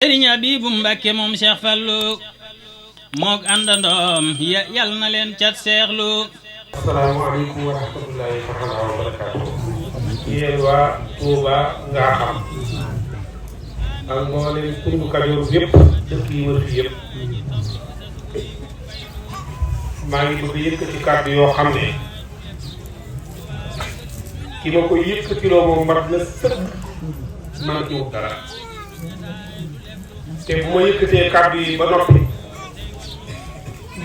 Sëriñ Abibu Mbàkke moom Cheikh Fallou mook àndandoom yal na leen cat seexlu. asalaamaaleykum wa rahmatullahi taala wa barakaatu. yéen waa Touba ngaa xam ak mboolem tundu Kajoor yëpp dëkk yi wër fi yëpp maa ngi bëgg yëkkati kàddu yoo xam ne ki ma ko yëkkatiloo moom mat na sëkk man ci wut dara te bu ma yëkkatee kàddu yi ba noppi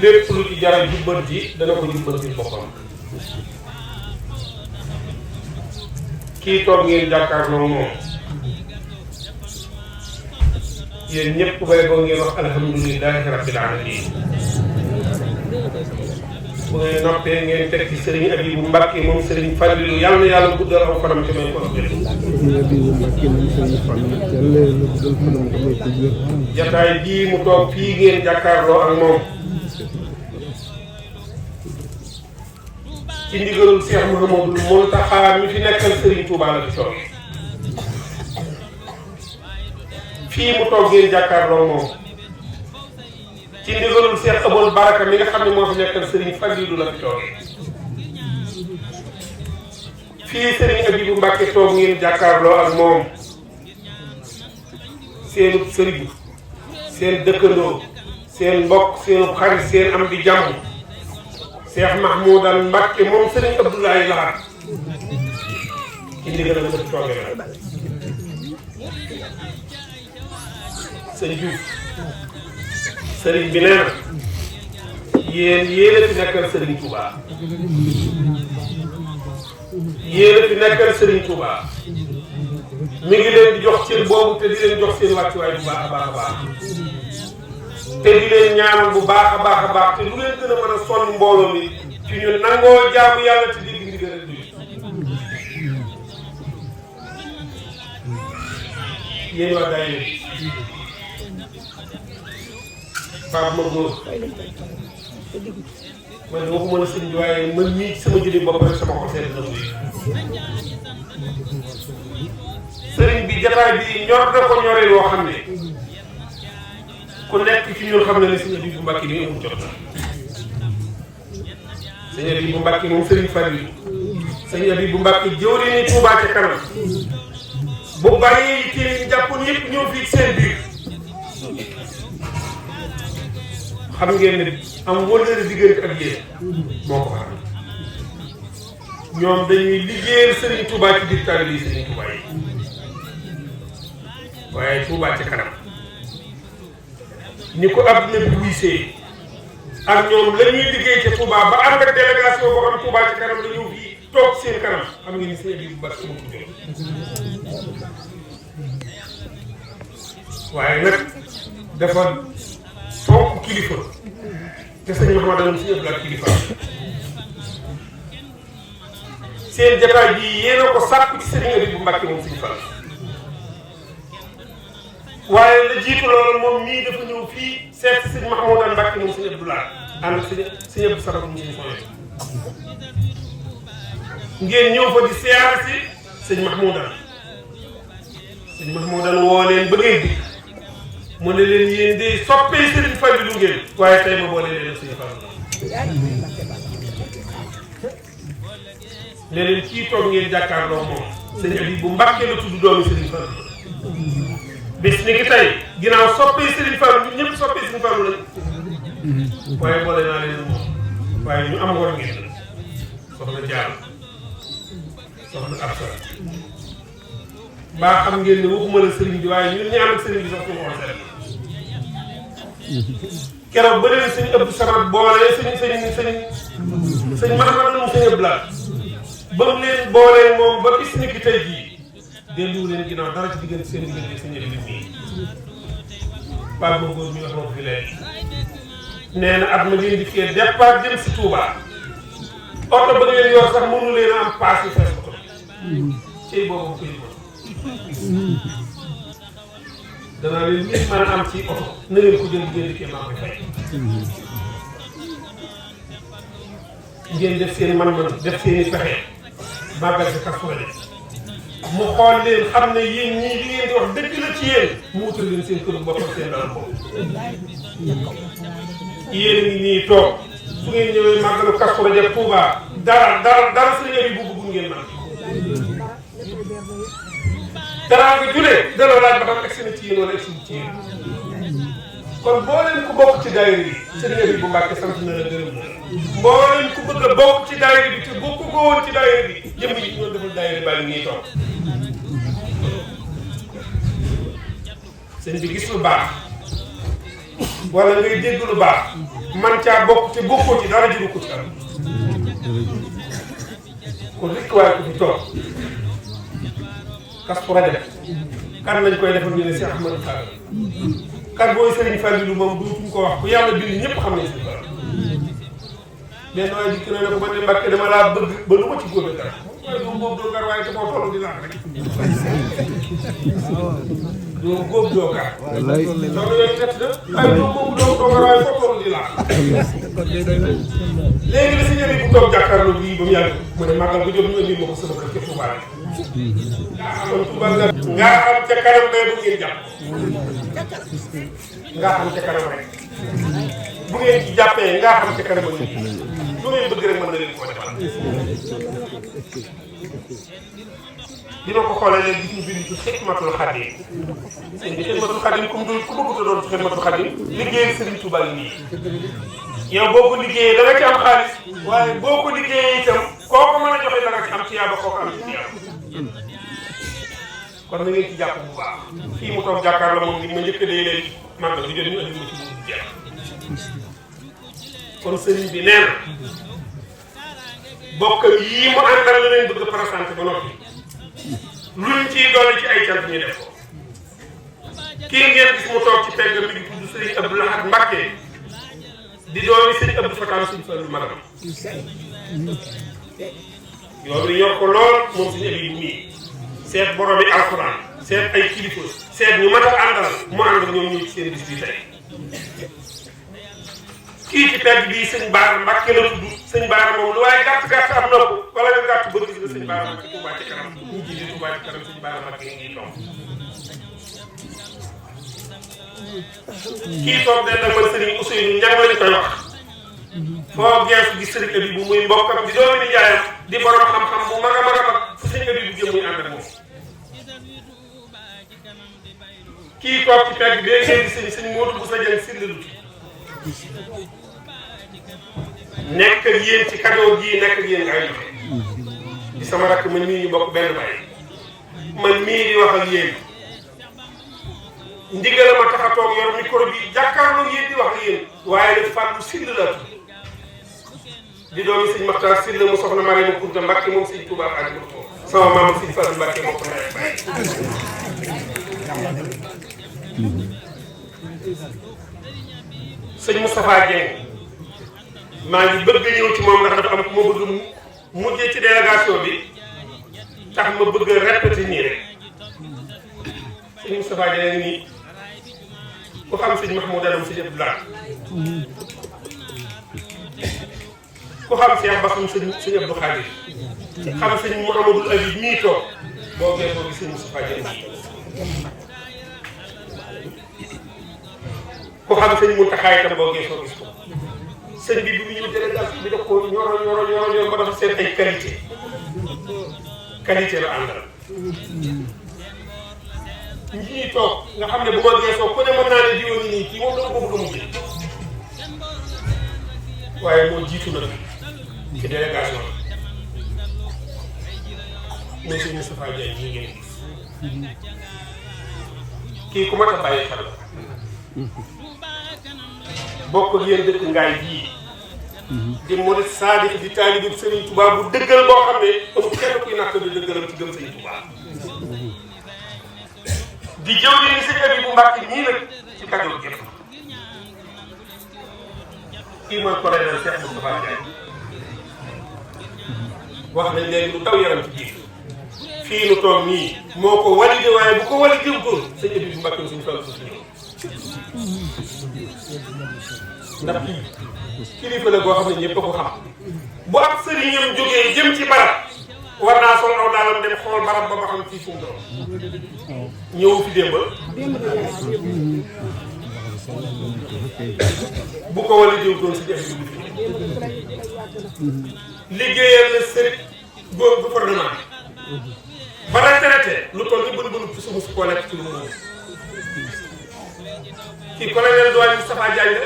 lépp lu ci jara jubbanti dana ko jubbanti boppam. kii toog ngeen jàkkaarloo moom yéen ñëpp bay boo ngeen wax alhamdulilahi rabbil alamin. bu ngeen noppee ngeen teg ci Serigne Abibu Mbàkke moom Serigne Fallilou yàlla na yàlla guddal aw fanam te may ko wér. jataay bii mu toog fii ngeen jàkkaarloo ak moom ci ndigalul Cheikh Mouhamadou Mountakha mi fi nekkal Serigne Touba la fi toog fii mu toog ngeen jàkkaarloo moom ci ndigalul Cheikh Aboul Baraka mi nga xam ne moo fi nekkal Serigne Fallilou la fi toogee fii Serigne Abibu Mbàkke toog ngeen jàkkaarloo ak moom seenub sëriñ seen dëkkandoo seen mbokk seenub xarit seen am di jàmm Cheikh Mahmoudan Mbàkke moom Serigne Abdoulaye Lahad ci ndigalam la fi toogee la sëñ Diouf sëriñ bi nee na yéen a fi nekkal Serigne Touba yéen a fi nekkal Serigne Touba mi ngi leen di jox cër boobu te di leen jox seen wàccuwaay bu baax a baax a baax te di leen ñaanal bu baax a baax a baax te lu leen gën a mën a sonn mbooloo mi ci ñu nangoo jaamu yàlla te dégg ndigal rek du yéen waa daayira Pape ma góor man de waxuma la sëñ bi waaye man mii sama jëli bopp rek sama xol sedd na muy sëriñ bi jataay bi ñor na ko ñoree loo xam ne ku nekk ci ñun xam na ne sëñ Abibu Mbàkke bi amul jot na sëñ Abibu Mbàkke moom Serigne Fallilou sëñ Abibu Mbàkke jëwriñu Touba ca kanam bu bàyyee yi téere ñu jàppoon yëpp ñëw fii seen biir xam ngeen ne am wëllëre diggante ak yéen moo ko waral ñoom dañuy liggéeyal Serigne Touba ci biir taalibe yi Serigne Touba yi waaye Touba ca kanam ni ko adduna bi wuysee ak ñoom la ñuy liggéey ca Touba ba ànd ak délégation boo xam Touba ca kanam la ñëw fii toog seen kanam xam ngeen ni seen bi bu baax sama ko jël waaye nag dafa fonk kilifa te sëñ Mouhamadou si ñëpp la kilifa seen jataay bi yéen a ko sàkk ci Serigne Abibu Mbàkke moom Serigne Fall waaye la jiitu loolu moom mii dafa ñëw fii seet si sëñ Mahmoudan Mbàkke moom Serigne Abdoulaye ànd ak sëñ Abdou Salam moom Serigne Fall ngeen ñëw fa di siyaare si sëñ Mahmoudan woo leen ba ngeen di mu ne leen yéen de soppee Serigne Fallilou ngeen waaye tey ma boole leen ak Serigne Fallilou ne leen kii toog ngeen jàkkaarloo moom sëñ Abibu Mbàkke la tudd doomi Serigne Fallilou bis ni ki tey ginnaaw soppee Serigne Fallilou ñun ñëpp soppee Serigne Fallilou lañ waaye boole naa leen moom waaye ñu am ngor ngeen soxna Jaar soxna Absa baa xam ngeen ne waxuma la Serigne bi waaye ñun ñaan ak Serigne bi sax suñu xool seen keroog ba leen sëñ Abdou Samad boole sëñ Mahamadu mu sëñ Abdoulaye ba mu leen boolee moom ba bis ni ki tey jii delluwu leen ginnaaw dara ci diggante seen diggante sëñ Abibu nii Pape Ba góor mi wax na ko fi léegi nee na at ma ngeen di fee départ jëm si Touba oto ba ngeen yor sax mënu leen a am paas yu fees ko cey boobu ko yëgoon danaa leen ñëpp mën a am ci oto na ngeen ko jël ngeen dikkee maa koy fay ngeen def seen man-man def seen i pexe màggal si Kazu Rajab mu xool leen xam ne yéen ñii li ngeen di wax dëgg la ci yéen mu wutal leen seen kër boppam seen dara bopp yéen ngi nii toog su ngeen ñëwee màggalu Kazu Rajab Touba dara sëriñ bi bu bëgg ngeen man daraa nga julee daloo laaj ba xam egsi na ci yéen wala egsi ci yéen kon boo leen ku bokk ci daayira bi sëriñ bi bu Mbàkke sant na la gërëm na boo leen ku bëgg a bokk ci daayira bi te bokk ko woon ci daayira bi jëm yi ñoo defal daayira baa ngi nii toog sëñ bi gis lu baax wala ngay dégg lu baax man caa bokk te bokkoo ci dara juru ko ci dara kon rek waaye ko fi toog Kazu Rajab kan lañ koy defal ñu ne Cheikh Ahmadou Fall kan booy Serigne Fallou moom duutuñ ko wax ku yàlla bind ñëpp xam nañ si dara benn waaye dikk na ne ko man de Mbàkke dama laa bëgg ba lu ma ci góobe dara waaye doo góob doo gar waaye te moo toll di laaj rek doo góob doo gar loolu yooyu tett na waaye doo góob doo gar waaye foo toll di laaj léegi la si ñëri bu toog jàkkaarloo bii ba mu yàgg mu ne màggal bu jot ñu indi ma ko sama kër ca Touba rek kon Touba nga am ca kanam day bu ngeen jàpp nga xam ca kanam rek bu ngeen ci jàppee nga xam ca kanam ak lu ngeen bëgg rek mën na leen ko defal dina ko xoolee léegi gis ñu bind ci Xidmatul Xaadim sëñ bi Xidmatul Xaadim ku bëgg a doon ci Xidmatul Xaadim liggéeyal Sëriñ Touba nii yow boo ko liggéeyee da nga ci am xaalis waaye boo ko liggéeyee itam koo ko mën a joxe da nga ci am tiyaaba koo ko am ci tiyaaba kon na ngeen ci jàpp bu baax fii mu toog jàkkaarloo moom ma njëkk a dee leen màggal bi jot ñu andi ma ci bu jeex kon sëriñ bi nee na bokkam yii mu àndal la leen bëgg a présenté ba noppi luñ ciy dolli ci ay cant ñu def ko kii ngeen gis mu toog ci pegg bi di tudd sëriñ Abdou Lahad Mbacké di doomi sëriñ Abdou Fatah sëriñ Fallu magam yoon wi ñor ko lool moom suñu abi bu mii seet borom yi alxuraan seet ay kilifa seet ñu mat a àndal mu ànd ak ñoom ñu ci seen bis bi tey kii ci pegg bii sëñ Baara Mbàkke la tudd sëñ Baara moom lu waaye gàtt gàtt am nopp wala nga gàtt bët gis nga sëñ Baara Mbàkke Touba ci kanam ñu jiite Touba ci kanam sëñ Baara Mbàkke ngi toog kii toog den nag man sëriñ Ousseynou Ñang lañu koy wax foo geesu gis sëriñ abi bu muy mbokkam di doomi ni jaayam di borom xam-xam bu mag a mag a mag fu sëriñ abi bu jëm muy ànd ak moom kii toog ci pegg bee ngeen di sëñ Modou bu sa jëng sirlalu nekk ak yéen ci cadeau gii nekk ak yéen ngay joxe di sama rakk man mii ñu bokk benn baay man mii di wax ak yéen ndigal ma tax a toog yor micro bi jàkkaarloo yéen di wax ak yéen waaye daf fàllu sill la di doomi sëñ Maxtaar Sill mu soxna Mariama Kunta Mbàkke moom sëñ Touba ak sama maam sëñ Fallu Mbàkke moo ko nawet bàyyi sëñ Moustapha Dieng maa ngi bëgg ñëw ci moom ndax dafa am ku ma bëgg mujjee ci délégation bi tax ma bëgg a répété nii rek sëñ Moustapha Dieng nii ku xam sëñ Mahmoud Alam sëñ Abdou Lahad ku xam Cheikh Bassoum sëñ Abdou Khadir xam sëñ Mouhamadou Habib mii toog boo geesoo gis sëñ Moustapha Dieng ku xam sëñ Mountakha itam boo geesoo gis ko sëñ bi bi mu ñëw délégation bi daf ko ñoro ba dafa seen ay qualité la àndal ñii toog nga xam ne bu ma geesoo ku ne mën naa ne diwa ni nii kii moom dama ko bëgg a mujj waaye moo jiitu na ci délégation bi muy sëñ Moustapha Diagne ñi ngeen gis kii ku mat a bàyyi xel bokk ak yéen dëkk ngaay bii di murid saadix di taalibe Serigne Touba bu dëggal boo xam ne amul kenn kuy nàkk bi dëggalam ci gëm Serigne Touba di jëw di ni sëñ abi bu Mbàkke ñii nag ci Kajoor gépp kii mooy colonel Cheikh Moustapha Diagne wax nañ léegi lu taw yaram ci biir fii nu toog nii moo ko validé waaye bu ko validé wutoon sëñ abi bu Mbàkke suñu fàll suñu ñëw ndax kilifa la boo xam ne ñëpp a ko xam bu ab sëriñam jógee jëm ci barab war naa sol aw daalam dem xool barab ba xam fii fu mu doon ñëw fi démb bu ko wala jiw doon si jafe bi fi liggéeyal na sëriñ góor gouvernement ba retraité lu toll ni bën fi sumu si koo lekk ci lu mu kii colonel douane Moustapha Diagne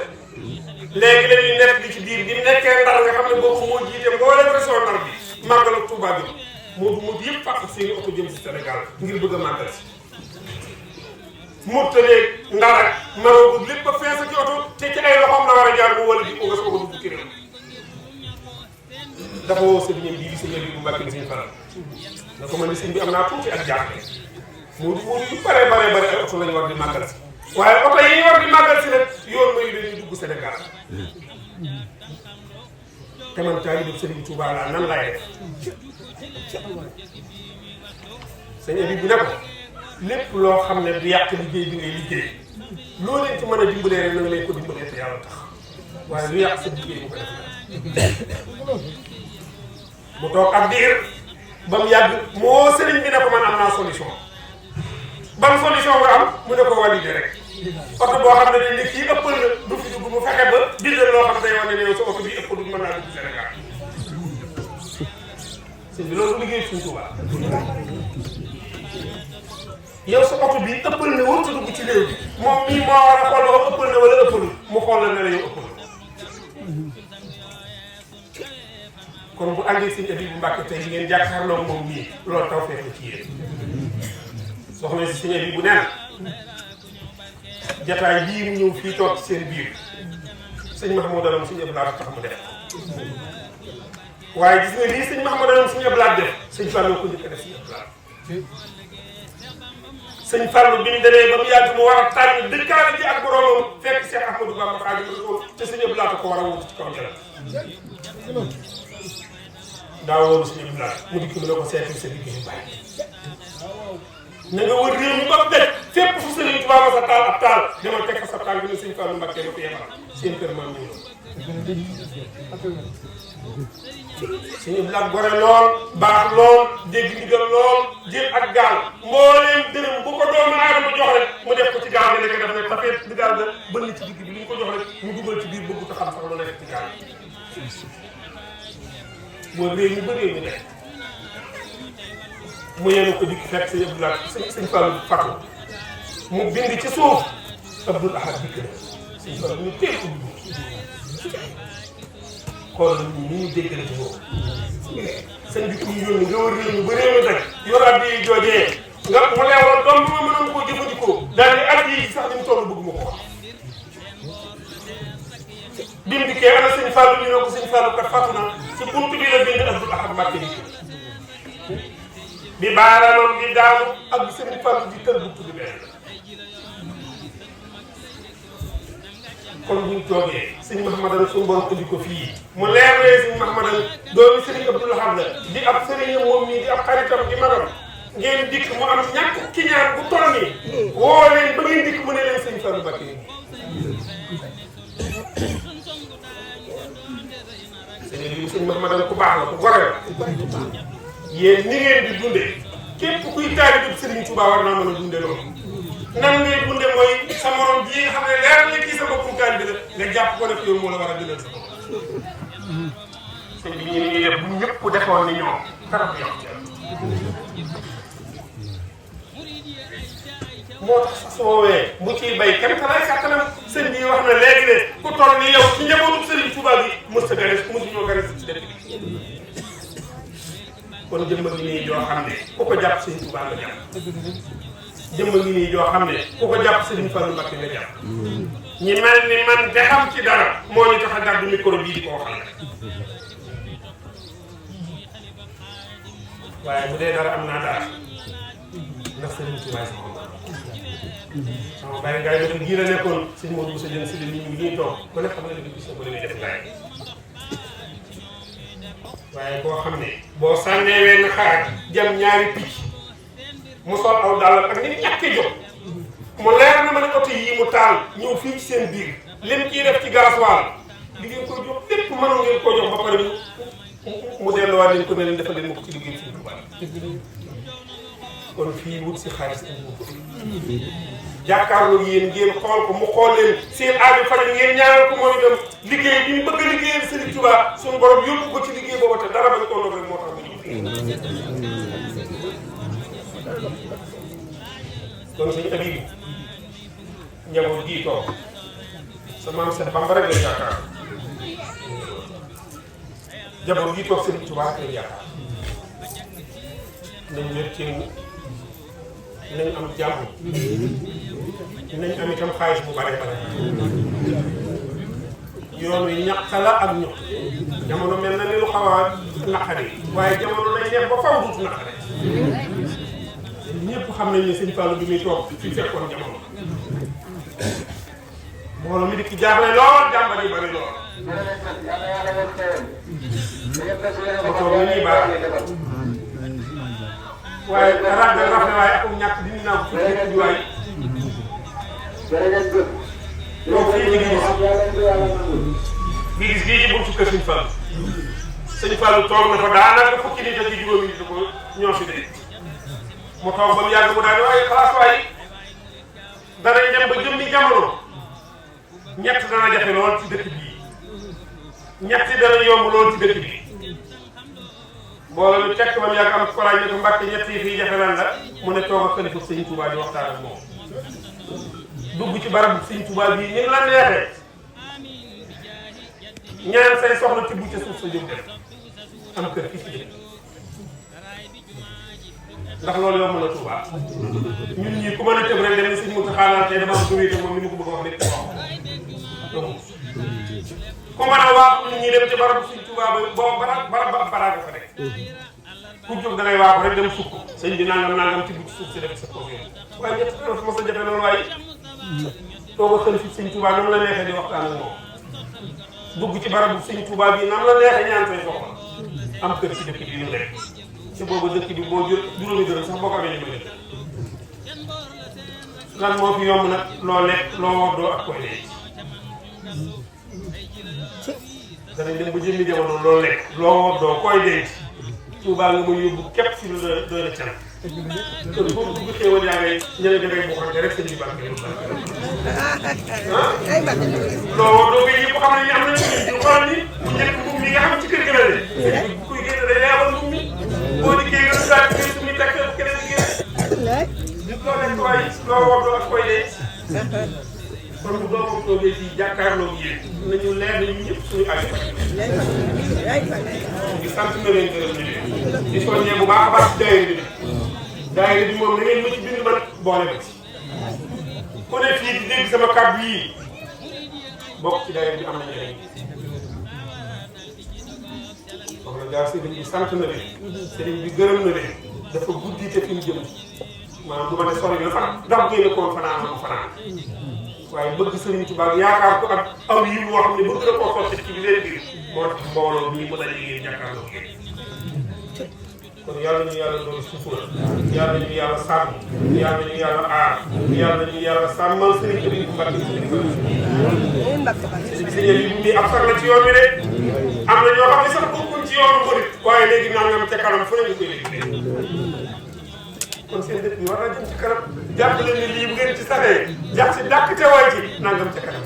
la léegi dañuy nekk di ci biir bi nekkee Ndar nga xam ne boobu moo jiite mboolem région Ndar bi màggal ak Touba bi moo yëpp fàq seeni oto jëm si Sénégal ngir bëgg a màggal si Mourtale Ndar ak Maroc lépp ba fees ci oto te ci ay loxoom la war a jaar mu wala di ko nga soog a dugg ci réew dafa woo sëriñam bii di sëriñ bi bu Mbàkke ni suñu faral na ko man ni sëñ bi am naa tuuti ak jaaxle mu yu bare ay oto lañu war di màggal si waaye oto yi ñu war di màggal si nag yoon mayu dañuy dugg Sénégal te man taalibe Sëriñ Tuubaa laa nan laay def sëñ bi ne ko lépp loo xam ne du yàq liggéey bi ngay liggéey loo leen ci mën a dimbalee rek na nga leen ko dimbalee te yàlla tax waaye lu yàq sa liggéey bu ko def mu toog ab diir ba mu yàgg moo sëriñ bi ne ko man am naa solution ban solution nga am mu ne ko validé rek oto boo xam ne ni kii ëppal na du fi dugg mu fexe ba bindal loo xam ne day wane ne yow sa oto bi ëpp du mën naa dugg Sénégal sëñ bi loolu liggéey Sëriñ Tuubaa yow sa oto bi ëppal na warut a dugg ci réew bi moom mii moo war a xool ba ëppal na wala ëppalul mu xool la ne la yow ëppal kon bu àndee sëñ Abibu Mbàkke tey ngeen jàkkaarloo moom nii loolu taw fekk ci yéen soxna si sëñ Abibu nee na jataay bii mu ñëw fii toog ci seen biir sëñ Mahmoudou Alam sëñ Abdoulaye tax mu def waaye gis nga lii sëñ Mahmoudou Alam sëñ Abdoulaye def sëñ Fallou ko njëkk a def sëñ Abdoulaye sëñ Fallou bi mu demee ba mu yàgg mu war a tànn dëkkaale ji ak boromam fekk Cheikh Ahmadou Bamba Xaadimu Rasuul te sëñ Abdoulaye ko war a wutu ci kaw jalam daa wóoru sëñ Abdoulaye mu dikk mu ne ko seetal sa liggéey bàyyi na nga wër réew mi ba mu def fépp fu Sëriñ Tuubaa ma sa taal ab taal demal teg fa sa taal bi ne sëñ Fallou Mbacké ma ko yebal seen kër maam ñu sëñ Abdoulaye gore lool baax lool dégg ndigal lool jël ak gaal mbooleem dërëm bu ko doomu aadama jox rek mu def ko ci gaal bi nekk def ne tafeet di gaal ga bënn ci digg bi lu ñu ko jox rek mu dugal ci biir bëgg ko xam sax lu nekk ci gaal mooy réew mi ba réew mi nekk mu yéene ko dikk fekk sëñ Abdoulaye sëñ Fallou Fatou mu bind ci suuf Abdoul Ahad dikk na sëñ Fallou ñu teel ko dugg xoolal ñu ñu déggale ci boobu sëñ bi ku ñu yónni nga war réew mi ba réew mi rek yoraat bi joojee nga mu leeroon doom bi ma mënoon koo jëfandikoo daal di at yi sax ni mu toll bëgg ma ko wax bind dikkee ana sëñ Fallou ñu ne ko sëñ Fallou kat fàttu na ci buntu bi la bind Abdoul Ahad Mbacké dikk bi baaraamam di daanu ak bi sëñ Fallou di tël bu tudd benn kon buñ toogee sëñ Mahamadan suñu borom indi ko fii mu leer ne sëñ Mahamadan doomi sëriñ Abdoul Ahad la di ab sëriñam moom mii di ab xaritam di magam ngeen dikk mu am ñàkk ki ñaar bu toll nii woo leen ba ngeen dikk mu ne leen sëñ Fallou Mbacké sëñ Mahamadan ku baax la ku gore la yéen ni ngeen di dundee képp kuy taalibe Sëriñ Tuubaa war naa mën a dundee loolu nan ngay dundee mooy sa morom ji nga xam ne leer na kii sa boppum taalibe la nga jàpp ko nekk yow moo la war a gënal sa bopp. sëñ bi ñu ngi def bu ñëpp defoon ni ñoom dara du yokk moo tax sax su woowee bu ciy bay kenn ka lay kàttanam sëñ bi wax na léegi ne ku toll ni yow ci njabootu Sëriñ Tuubaa bi mos a gane mosuñoo gane ci dëkk bi kon jëmba ngi nii joo xam ne ku ko jàpp Sëriñ Tuubaa nga jàpp jëmba ngi nii joo xam ne ku ko jàpp Sëriñ Fallou Mbacké nga jàpp ñi mel ni man te xam ci dara moo ñu tax a gàddu micro bii di ko waxal waaye bu dee dara am naa dara ndax Sëriñ Tuubaa sama bàyyi ngaay dafa gii la nekkoon sëñ Modou Moussa Dieng si li ñu ngi toog ku ne xam ne dafa gis ne ko li muy def ngaay waaye boo xam ne boo sànnee wenn xaar jam ñaari picc mu sol aw dàllam ak ni ñàkkee jóg mu leer na ma ne oto yi mu taal ñëw fii ci seen biir lim ciy def ci gasoil li ngeen koy jox lépp mënoon ngeen koo jox ba pare mu delluwaat leen ko ne leen defal leen ma ko ci liggéey Sëñ Tuubaa kon fii wut si xaalis ak wut jàkkaarloo yéen ngeen xool ko mu xool leen seen aajo faj ngeen ñaanal ko moom itam liggéey bi mu bëgg a liggéeyal Sëriñ Tuubaa suñu borom yóbbu ko ci liggéey boobu te dara bañ koo rek moo tax mu ñëw kon sëñ Abibu njaboot gii toog sa maam Seex Bamba rek lay yaakaar njaboot gii toog Sëriñ Tuubaa rek lay yaakaar nañ wér ci nañ am jàmm nañ am itam xaalis bu bare bare yoon wi ñaq la ak ñox jamono mel na ni lu xaw a naqari waaye jamono lay neex ba faw duutu naqari ñëpp xam nañ ne Sëñ Fallu bi muy toog fi fekkoon jamono mbooloo mi dikk jaaxle lool jàmbar yi bari lool ma toog na ñuy baax waaye rafet waaye ak ñàkk di ñu naan fii ci waay donc fii ñu gis bii ci buntu kër Sëñ Fallu Sëñ Fallu toog na fa daanaka fukki nit ak juróomi nit ko ñoo fi de mu toog ba mu yàgg mu daal di waaye xalaas waay danañ dem ba jëmmi jamono ñett dana jafe lool ci dëkk bii ñetti dana yomb lool ci dëkk bii mbooloo mi tekk ba mu yàgg am kolaaj ne ko Mbàkke ñett yi fii jafe lan la mu ne toog ak xalifa Sëñ Tuubaa di waxtaan ak moom dugg ci barabu Sëñ Tuubaa bii ni la neexee ñaan say soxla tibb ca suuf sa jóg def am kër fii ci dëkk ndax loolu yomb na Tuubaa ñun ñii ku mën a tëb rek dem ni Sëñ Muntaxa xaanaan tey dama am wéete moom ni ma ko bëgg a wax lépp wax ku mën a waaxu nit ñi dem ci barabu Sëñ Tuubaa ba boo barab baraaga fa rek ku jóg da ngay waaxu rek dem sukk sëñ bi nangam tibb ci suuf si def sa kaw yow waaye ñett dana fa mos a jafe loolu waaye toog a xël fi Sëñ Tuubaa nam la neexee di waxtaan ak moom dugg ci barabu Sëñ Tuubaa bi nam la neexee ñaan say soxla am kër ci dëkk bi ñu rek ci boobu dëkk bi boo jël juróomi dërëm sax boo ko amee ñu may def lan moo fi yomb nag loo lekk loo woddoo ak koy dee danañ dem ba jëmmi jamono loo lekk loo woddoo koy denc Tuubaa nga muy yóbbu képp si lu doy la can kon foofu dugg xéewal yaa ngay ñële dangay buuxante rek sëñ bi barke loo woddoo koy ñëpp xam ne ñu am nañu ñu xool ni bu njëkk mbubb mi nga xam ci kër gi la de kuy génn day leebal mbubb mi boo dikkee nga daal di koy suñu tekk keneen génn loo lekk waay loo woddoo ak koy denc kon bu doomam toogee fii jàkkaarloo bi yéen nañu leer nañu ñëpp suñu aajo faj di sant na leen gërëm na leen di soññee bu baax a baax daayira bi moom na ngeen ma ci bind man boole ma ci ku ne fii di dégg sama kàddu yii bokk ci daayira bi am na njëriñ wax na daal sëriñ bi sant na leen sëriñ bi gërëm na leen dafa guddi te fi mu jëm maanaam du ma ne sori na fan ndax génne koon fanaan ma fanaan waaye bëgg Sëriñ Tuubaa yaakaar ko ak aw yi woo xam ne bëgg na koo sotti ci biir biir moo tax mbooloo bi mën a liggéey jàkkaarloo kon yàlla ñu yàlla doon suufura yàlla ñu yàlla sàmm yàlla ñu yàlla aar yàlla ñu yàlla sàmmal Sëriñ Abibu Mbàkke sëriñ Abibu bi ab sax la ci yoon bi de am na ñoo xam ne sax bokkuñ ci yoonu murit waaye léegi nangam ca kanam fu ne ñu koy liggéey kon seen dëkk bi war naa jëm ci kanam jàpp leen ni lii bu ngeen ci saxee jàpp si dàkk te waay ci nangam ca kanam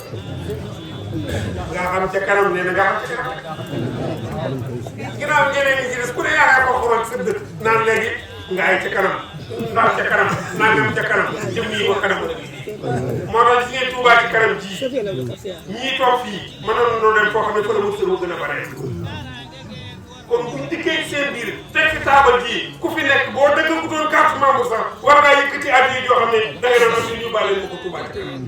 nga xam ca kanam nee na nga xam ca kanam ginnaaw ñeneen ñi ci des ku ne yaa ngi ko xool sa dëkk naan léegi nga ay ca kanam ndax ca kanam nangam ca kanam jëm nii ba kanam la moo tax gis ngeen Tuubaa ci kanam ji ñii toog fii mënoon noo dem foo xam ne fa la mu sër gën a bare kon buñ dikkee ci seen biir teg ci taabal ji ku fi nekk boo dëggal ku doon carte membre sax war ngaa yëkkati at yi joo xam ne da ngay doon am ñu bàyyi leen ko Tuubaa ci kanam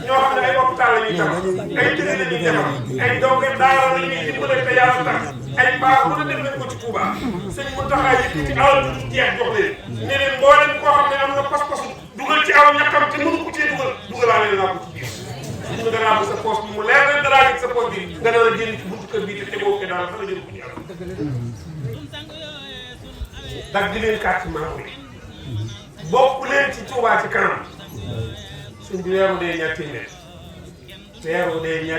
ñoo xam ne ay hôpital la ñuy tax ay tëre la ñuy defar ay donge daara la ñuy dimbale te yàlla tax ay baax mu ne def nañ ko ci Tuubaa sëñ Muntaxa yëkkati alal du jeex jox leen ne leen boo leen koo xam ne am na pas-pasu dugal ci aw ñàkkam te mënu ko cee dugalaale naa ko ci biir ñu danaa bu sa poos bi mu leer leen danaa yëg sa poos bi dana la génn ci buntu kër bi te tegoo ke daal dana jël ko ci yàlla dag di leen carte membre yi bokk leen ci Tuubaa ci kanam suñ bi weeru dee ñaar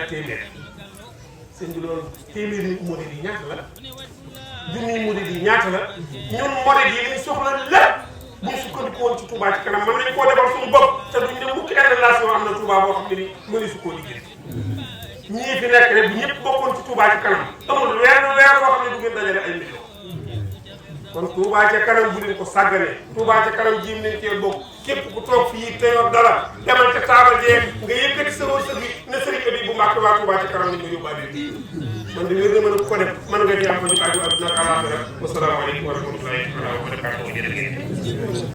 téeméer sëñ bi loolu téeméeri murid yi ñaata la junniy murid yi ñaata la ñun murid yi liñ soxla lépp bu ñu sukkandiku woon ci Touba ci kanam mën nañ koo defal suñu bopp te duñ ne mukki relation am na Touba boo xam ne ni mëni su koo liggéey ñii fi nekk rek bu ñëpp bokkoon ci Touba ci kanam amul weer boo xam ne du ngeen dajale ay millions kon Touba ca kanam bu leen ko sàgganee Touba ca kanam jiim nañ cee bokk képp ku toog fii te yor dara demal ca taabal jee nga yëkkati sa wërsëg bi ne sëriñ bi bu Mbàkke waa Touba ca kanam nañ ma yóbbaale man de wér na mën a ko def mën nga ci am ko ñu àdduna ak àllaaxira. Wassalaamu aleykum wa rahmatullaahi wa barakaatuh.